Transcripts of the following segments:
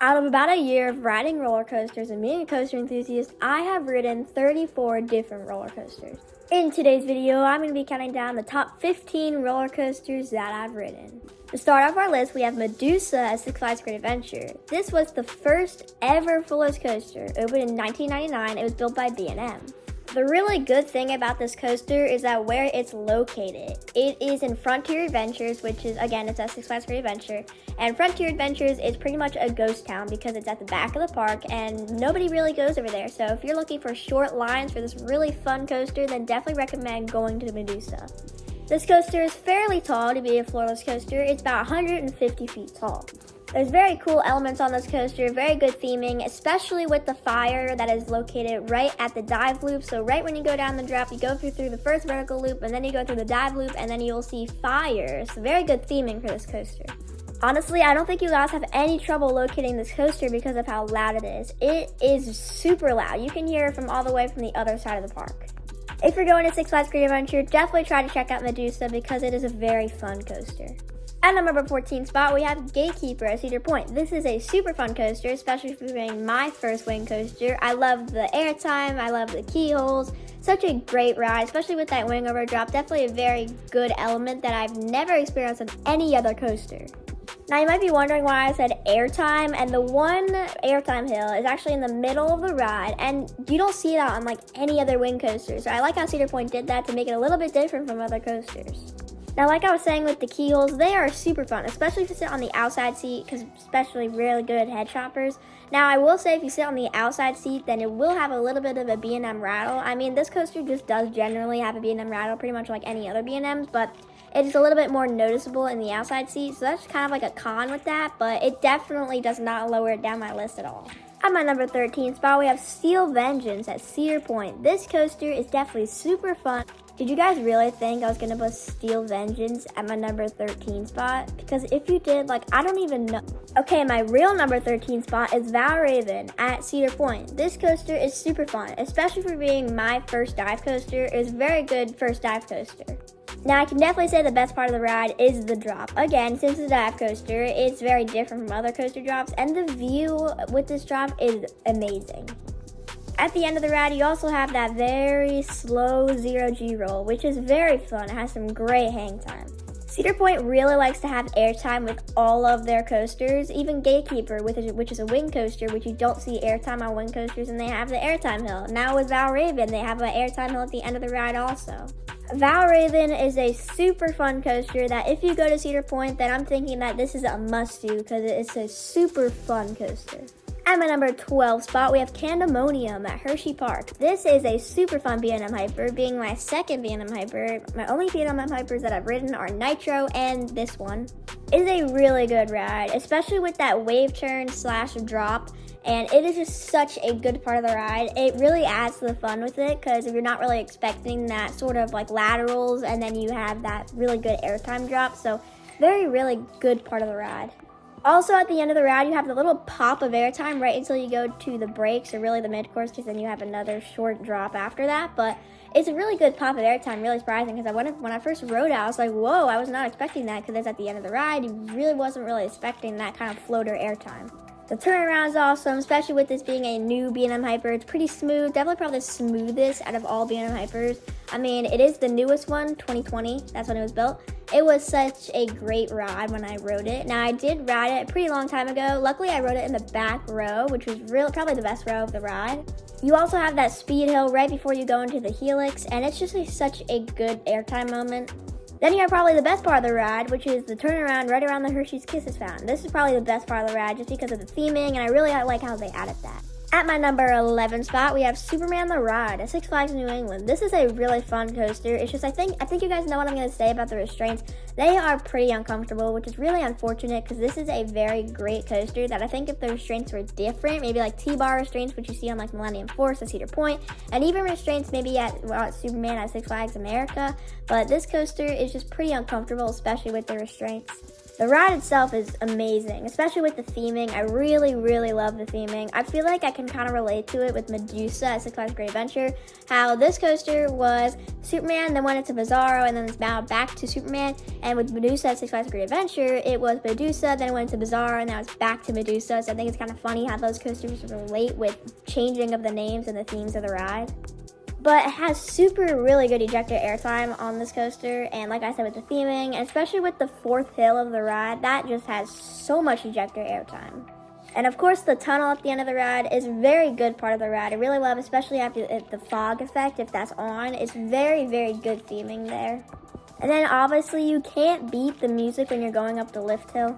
Out of about a year of riding roller coasters and being a coaster enthusiast, I have ridden 34 different roller coasters. In today's video, I'm going to be counting down the top 15 roller coasters that I've ridden. To start off our list, we have Medusa at Six Flags Great Adventure. This was the first ever full-size coaster. Opened in 1999, it was built by B&M. The really good thing about this coaster is that where it's located. It is in Frontier Adventures, which is, again, it's at Six Flags Great Adventure. And Frontier Adventures is pretty much a ghost town because it's at the back of the park and nobody really goes over there. So if you're looking for short lines for this really fun coaster, then definitely recommend going to Medusa. This coaster is fairly tall to be a floorless coaster. It's about 150 feet tall. There's very cool elements on this coaster, very good theming, especially with the fire that is located right at the dive loop. So right when you go down the drop, you go through the first vertical loop, and then you go through the dive loop, and then you'll see fire. So very good theming for this coaster. Honestly, I don't think you guys have any trouble locating this coaster because of how loud it is. It is super loud. You can hear it from all the way from the other side of the park. If you're going to Six Flags Great Adventure, definitely try to check out Medusa because it is a very fun coaster. At number 14 spot, we have Gatekeeper at Cedar Point. This is a super fun coaster, especially for being my first wing coaster. I love the airtime, I love the keyholes. Such a great ride, especially with that wing over drop. Definitely a very good element that I've never experienced on any other coaster. Now you might be wondering why I said airtime, and the one airtime hill is actually in the middle of the ride, and you don't see that on like any other wing coaster. So I like how Cedar Point did that to make it a little bit different from other coasters. Now, like I was saying with the keyholes, they are super fun, especially if you sit on the outside seat, because especially really good head choppers. Now, I will say if you sit on the outside seat, then it will have a little bit of a B&M rattle. I mean, this coaster just does generally have a B&M rattle, pretty much like any other B&Ms, but it is a little bit more noticeable in the outside seat, so that's kind of like a con with that, but it definitely does not lower it down my list at all. At my number 13 spot, we have Steel Vengeance at Cedar Point. This coaster is definitely super fun. Did you guys really think I was going to put Steel Vengeance at my number 13 spot? Because if you did, I don't even know. Okay, my real number 13 spot is Valravn at Cedar Point. This coaster is super fun, especially for being my first dive coaster. It was a very good first dive coaster. Now, I can definitely say the best part of the ride is the drop. Again, since it's a dive coaster, it's very different from other coaster drops, and the view with this drop is amazing. At the end of the ride, you also have that very slow zero-G roll, which is very fun. It has some great hang time. Cedar Point really likes to have airtime with all of their coasters, even Gatekeeper, which is a wing coaster, which you don't see airtime on wing coasters, and they have the airtime hill. Now with Valravn, they have an airtime hill at the end of the ride also. Valravn is a super fun coaster that if you go to Cedar Point, then I'm thinking that this is a must-do because it's a super fun coaster. At my number 12 spot, we have Candemonium at Hershey Park. This is a super fun B&M Hyper, being my second B&M Hyper. My only B&M Hypers that I've ridden are Nitro and this one. It is a really good ride, especially with that wave turn / drop. And it is just such a good part of the ride. It really adds to the fun with it because if you're not really expecting that sort of like laterals and then you have that really good airtime drop. So really good part of the ride. Also, at the end of the ride, you have the little pop of airtime right until you go to the brakes or really the mid-course because then you have another short drop after that. But it's a really good pop of airtime, really surprising because when I first rode it, I was like, whoa, I was not expecting that because it's at the end of the ride. You really wasn't really expecting that kind of floater airtime. The turnaround is awesome, especially with this being a new B&M Hyper. It's pretty smooth, definitely probably the smoothest out of all B&M Hypers. I mean, it is the newest one, 2020, that's when it was built. It was such a great ride when I rode it. Now, I did ride it a pretty long time ago. Luckily, I rode it in the back row, which was probably the best row of the ride. You also have that speed hill right before you go into the helix, and it's just such a good airtime moment. Then you have probably the best part of the ride, which is the turnaround right around the Hershey's Kisses fountain. This is probably the best part of the ride just because of the theming, and I really like how they added that. At my number 11 spot, we have Superman the Ride at Six Flags New England. This is a really fun coaster. It's just I think you guys know what I'm going to say about the restraints. They are pretty uncomfortable, which is really unfortunate because this is a very great coaster that I think if the restraints were different, maybe like T-bar restraints, which you see on like Millennium Force at Cedar Point, and even restraints maybe at Superman at Six Flags America, but this coaster is just pretty uncomfortable, especially with the restraints. The ride itself is amazing, especially with the theming. I really, really love the theming. I feel like I can kind of relate to it with Medusa at Six Flags Great Adventure, how this coaster was Superman, then went into Bizarro, and then it's now back to Superman. And with Medusa at Six Flags Great Adventure, it was Medusa, then it went into Bizarro, and now it's back to Medusa. So I think it's kind of funny how those coasters relate with changing of the names and the themes of the ride. But it has really good ejector airtime on this coaster, and like I said with the theming, and especially with the fourth hill of the ride, that just has so much ejector airtime. And of course the tunnel at the end of the ride is a very good part of the ride. I really love, especially after the fog effect, if that's on. It's very, very good theming there. And then obviously you can't beat the music when you're going up the lift hill.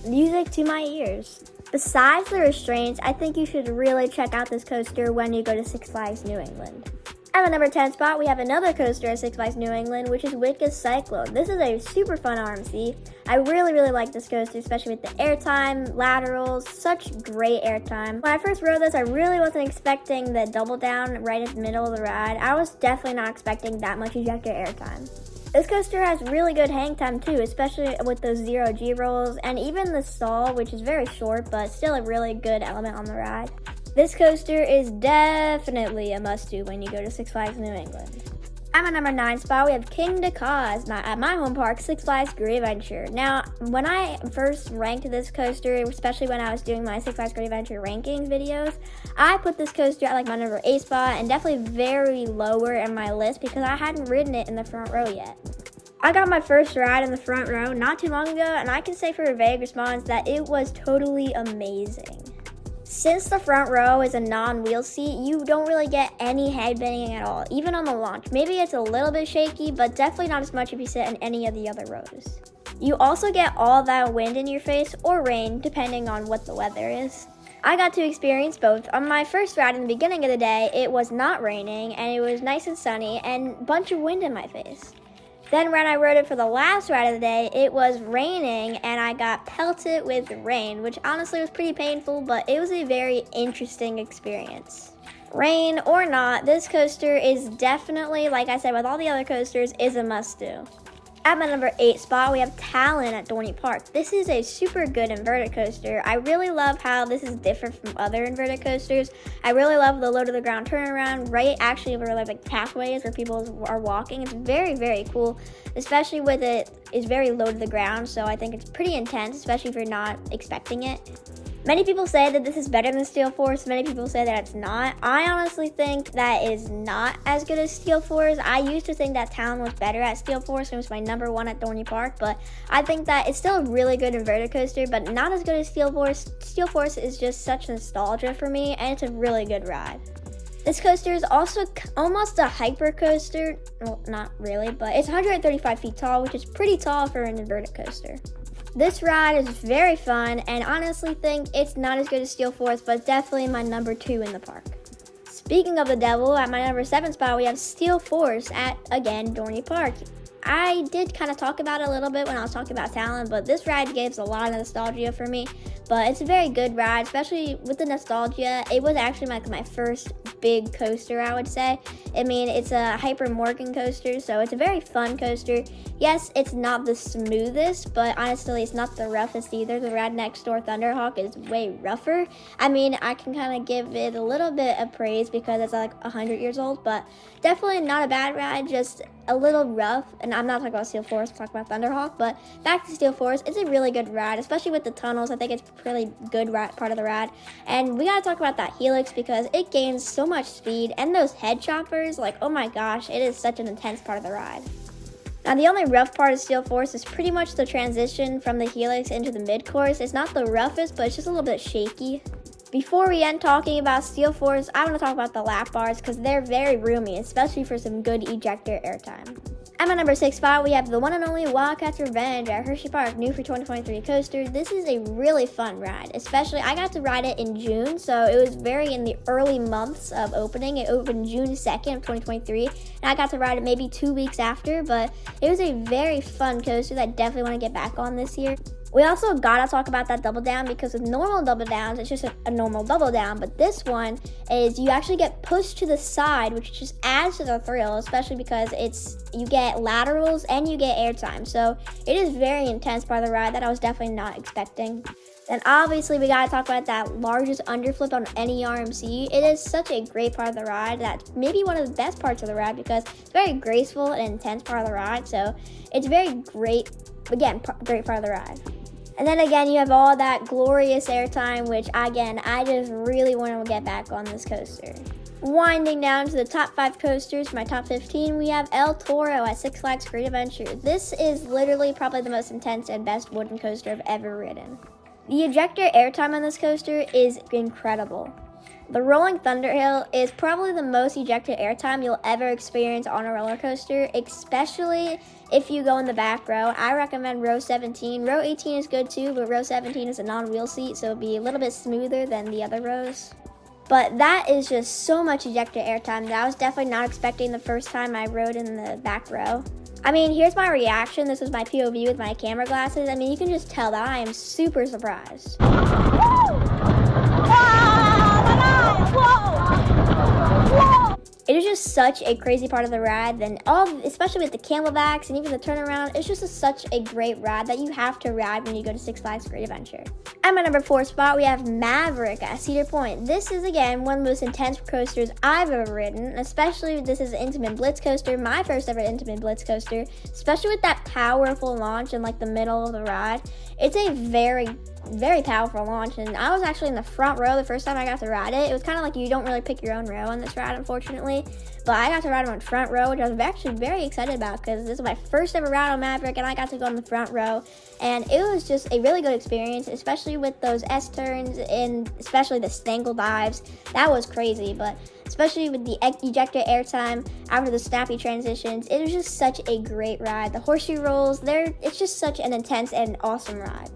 Music to my ears. Besides the restraints, I think you should really check out this coaster when you go to Six Flags New England. At the number 10 spot, we have another coaster at Six Flags New England, which is Witka's Cyclone. This is a super fun RMC. I really, really like this coaster, especially with the airtime, laterals, such great airtime. When I first rode this, I really wasn't expecting the double down right in the middle of the ride. I was definitely not expecting that much ejector airtime. This coaster has really good hang time too, especially with those 0G rolls, and even the stall, which is very short, but still a really good element on the ride. This coaster is definitely a must-do when you go to Six Flags New England. At my number 9 spot, we have King Da Cause at my home park, Six Flags Great Adventure. Now, when I first ranked this coaster, especially when I was doing my Six Flags Great Adventure rankings videos, I put this coaster at like my number 8 spot and definitely very lower in my list because I hadn't ridden it in the front row yet. I got my first ride in the front row not too long ago, and I can say for a vague response that it was totally amazing. Since the front row is a non-wheel seat, you don't really get any head banging at all, even on the launch. Maybe it's a little bit shaky, but definitely not as much if you sit in any of the other rows. You also get all that wind in your face, or rain, depending on what the weather is. I got to experience both. On my first ride in the beginning of the day, it was not raining, and it was nice and sunny, and a bunch of wind in my face. Then when I rode it for the last ride of the day, it was raining and I got pelted with rain, which honestly was pretty painful, but it was a very interesting experience. Rain or not, this coaster is definitely, like I said with all the other coasters, is a must-do. At my number 8 spot, we have Talon at Dorney Park. This is a super good inverted coaster. I really love how this is different from other inverted coasters. I really love the low to the ground turnaround, right actually where like pathways where people are walking. It's very, very cool, especially with it is very low to the ground, so I think it's pretty intense, especially if you're not expecting it. Many people say that this is better than Steel Force. Many people say that it's not. I honestly think that is not as good as Steel Force. I used to think that Talon was better at Steel Force. It was my number 1 at Dorney Park, but I think that it's still a really good inverted coaster, but not as good as Steel Force. Steel Force is just such nostalgia for me, and it's a really good ride. This coaster is also almost a hyper coaster. Well, not really, but it's 135 feet tall, which is pretty tall for an inverted coaster. This ride is very fun, and honestly think it's not as good as Steel Force, but definitely my number 2 in the park. Speaking of the devil, at my number 7 spot, we have Steel Force at, again, Dorney Park. I did kind of talk about it a little bit when I was talking about Talon, but this ride gives a lot of nostalgia for me. But it's a very good ride, especially with the nostalgia. It was actually my first big coaster, I would say. I mean, it's a Hyper Morgan coaster, so it's a very fun coaster. Yes, it's not the smoothest, but honestly, it's not the roughest either. The ride next door, Thunderhawk, is way rougher. I mean, I can kind of give it a little bit of praise because it's like 100 years old, but definitely not a bad ride, just a little rough. And I'm not talking about Steel Force, I'm talking about Thunderhawk, but back to Steel Force, it's a really good ride, especially with the tunnels. I think it's a really good part of the ride. And we gotta talk about that Helix because it gains so much speed, and those head choppers, like, oh my gosh, it is such an intense part of the ride. Now, the only rough part of Steel Force is pretty much the transition from the Helix into the mid-course. It's not the roughest, but it's just a little bit shaky. Before we end talking about Steel Force, I want to talk about the lap bars because they're very roomy, especially for some good ejector airtime. At my number 6 spot, we have the one and only Wildcats Revenge at Hershey Park, new for 2023 coaster. This is a really fun ride, especially I got to ride it in June, so it was very in the early months of opening. It opened June 2nd of 2023, and I got to ride it maybe 2 weeks after, but it was a very fun coaster that I definitely want to get back on this year. We also gotta talk about that double down, because with normal double downs, it's just a normal double down. But this one is you actually get pushed to the side, which just adds to the thrill, especially because you get laterals and you get airtime. So it is very intense part of the ride that I was definitely not expecting. Then obviously we gotta talk about that largest underflip on any RMC. It is such a great part of the ride. That's maybe one of the best parts of the ride because it's very graceful and intense part of the ride. So it's very great, again, great part of the ride. And then again, you have all that glorious airtime, which again, I just really want to get back on this coaster. Winding down to the top 5 coasters, my top 15, we have El Toro at Six Flags Great Adventure. This is literally probably the most intense and best wooden coaster I've ever ridden. The ejector airtime on this coaster is incredible. The Rolling Thunder Hill is probably the most ejector airtime you'll ever experience on a roller coaster, especially if you go in the back row. I recommend row 17. Row 18 is good too, but row 17 is a non-wheel seat, so it'll be a little bit smoother than the other rows. But that is just so much ejector airtime that I was definitely not expecting the first time I rode in the back row. I mean, here's my reaction. This was my POV with my camera glasses. I mean, you can just tell that I am super surprised. It is just such a crazy part of the ride, especially with the camelbacks and even the turnaround. It's just such a great ride that you have to ride when you go to Six Flags Great Adventure. At my number 4 spot, we have Maverick at Cedar Point. This is, again, one of the most intense coasters I've ever ridden, especially this is an Intamin Blitz coaster, my first ever Intamin Blitz coaster, especially with that powerful launch in like the middle of the ride. It's a very powerful launch, and I was actually in the front row the first time I got to ride it. It was kind of like you don't really pick your own row on this ride, unfortunately, but I got to ride on front row, which I was actually very excited about because this is my first ever ride on Maverick, and I got to go in the front row, and it was just a really good experience, especially with those S-turns and especially the Stangle dives. That was crazy, but especially with the ejector airtime after the snappy transitions, it was just such a great ride. The horseshoe rolls, it's just such an intense and awesome ride.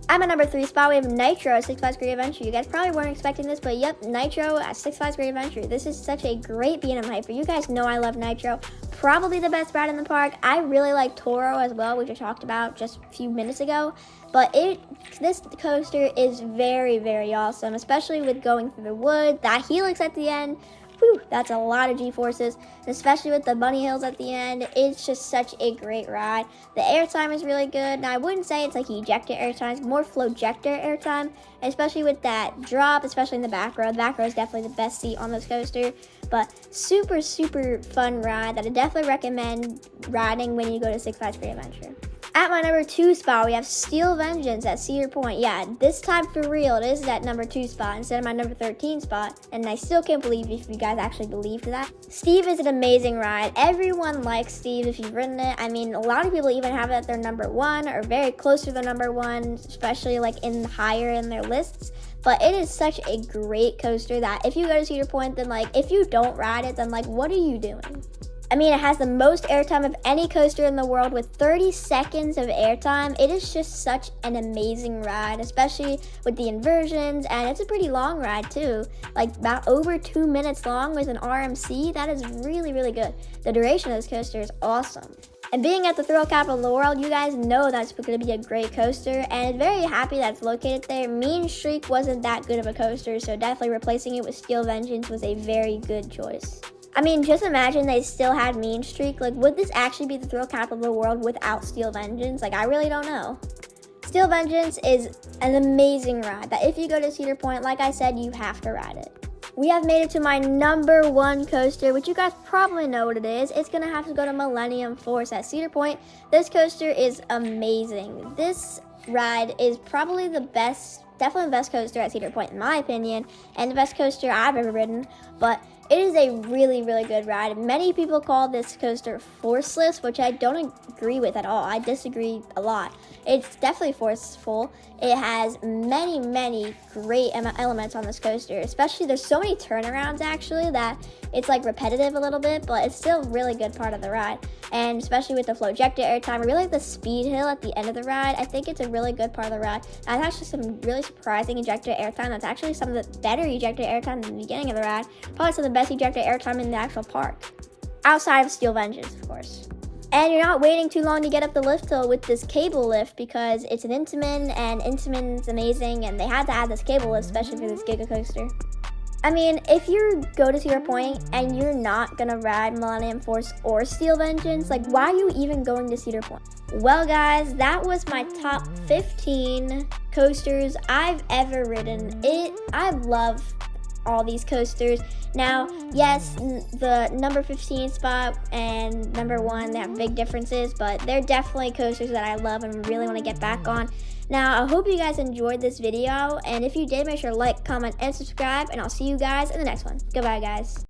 At my number 3 spot, we have Nitro at Six Flags Great Adventure. You guys probably weren't expecting this, but yep, Nitro at Six Flags Great Adventure. This is such a great B&M hyper. You guys know I love Nitro. Probably the best ride in the park. I really like Toro as well, which I talked about just a few minutes ago. But this coaster is very, very awesome, especially with going through the woods. That helix at the end, whew, that's a lot of G-forces, and especially with the bunny hills at the end. It's just such a great ride. The airtime is really good. Now, I wouldn't say it's like ejector airtime, it's more flowjector airtime, especially with that drop, especially in the back row. The back row is definitely the best seat on this coaster, but super, super fun ride that I definitely recommend riding when you go to Six Flags Great Adventure. At my number 2 spot, we have Steel Vengeance at Cedar Point. Yeah, this time for real, it is that number 2 spot instead of my number 13 spot, and I still can't believe if you guys actually believed that. Steve is an amazing ride. Everyone likes Steve if you've ridden it. I mean, a lot of people even have it at their number 1 or very close to their number 1, especially like higher in their lists. But it is such a great coaster that if you go to Cedar Point, then like, if you don't ride it, then like, what are you doing? I mean, it has the most airtime of any coaster in the world with 30 seconds of airtime. It is just such an amazing ride, especially with the inversions, and it's a pretty long ride too, like about over 2 minutes long with an RMC. That is really, really good. The duration of this coaster is awesome. And being at the thrill capital of the world, you guys know that's going to be a great coaster, and very happy that it's located there. Mean Streak wasn't that good of a coaster, so definitely replacing it with Steel Vengeance was a very good choice. I mean, just imagine they still had Mean Streak. Like, would this actually be the thrill capital of the world without Steel Vengeance? Like, I really don't know. Steel Vengeance is an amazing ride that if you go to Cedar Point, like I said, you have to ride it. We have made it to my number 1 coaster, which you guys probably know what it is. It's going to have to go to Millennium Force at Cedar Point. This coaster is amazing. This ride is probably the best, definitely the best coaster at Cedar Point in my opinion, and the best coaster I've ever ridden, but it is a really, really good ride. Many people call this coaster forceless, which I don't agree with at all. I disagree a lot. It's definitely forceful. It has many, many great elements on this coaster, especially there's so many turnarounds actually that it's like repetitive a little bit, but it's still a really good part of the ride. And especially with the flowjector airtime, I really like the speed hill at the end of the ride. I think it's a really good part of the ride. That's actually some really surprising ejector airtime. That's actually some of the better ejector airtime in the beginning of the ride. Probably some of the best ejector airtime in the actual park. Outside of Steel Vengeance, of course. And you're not waiting too long to get up the lift hill with this cable lift because it's an Intamin, and Intamin's amazing, and they had to add this cable lift, especially for this Giga Coaster. I mean, if you go to Cedar Point and you're not gonna ride Millennium Force or Steel Vengeance, like, why are you even going to Cedar Point? Well, guys, that was my top 15 coasters I've ever ridden. I love all these coasters. Now, yes, the number 15 spot and number 1, they have big differences, but they're definitely coasters that I love and really want to get back on. Now, I hope you guys enjoyed this video, and if you did, make sure to like, comment, and subscribe, and I'll see you guys in the next one. Goodbye, guys.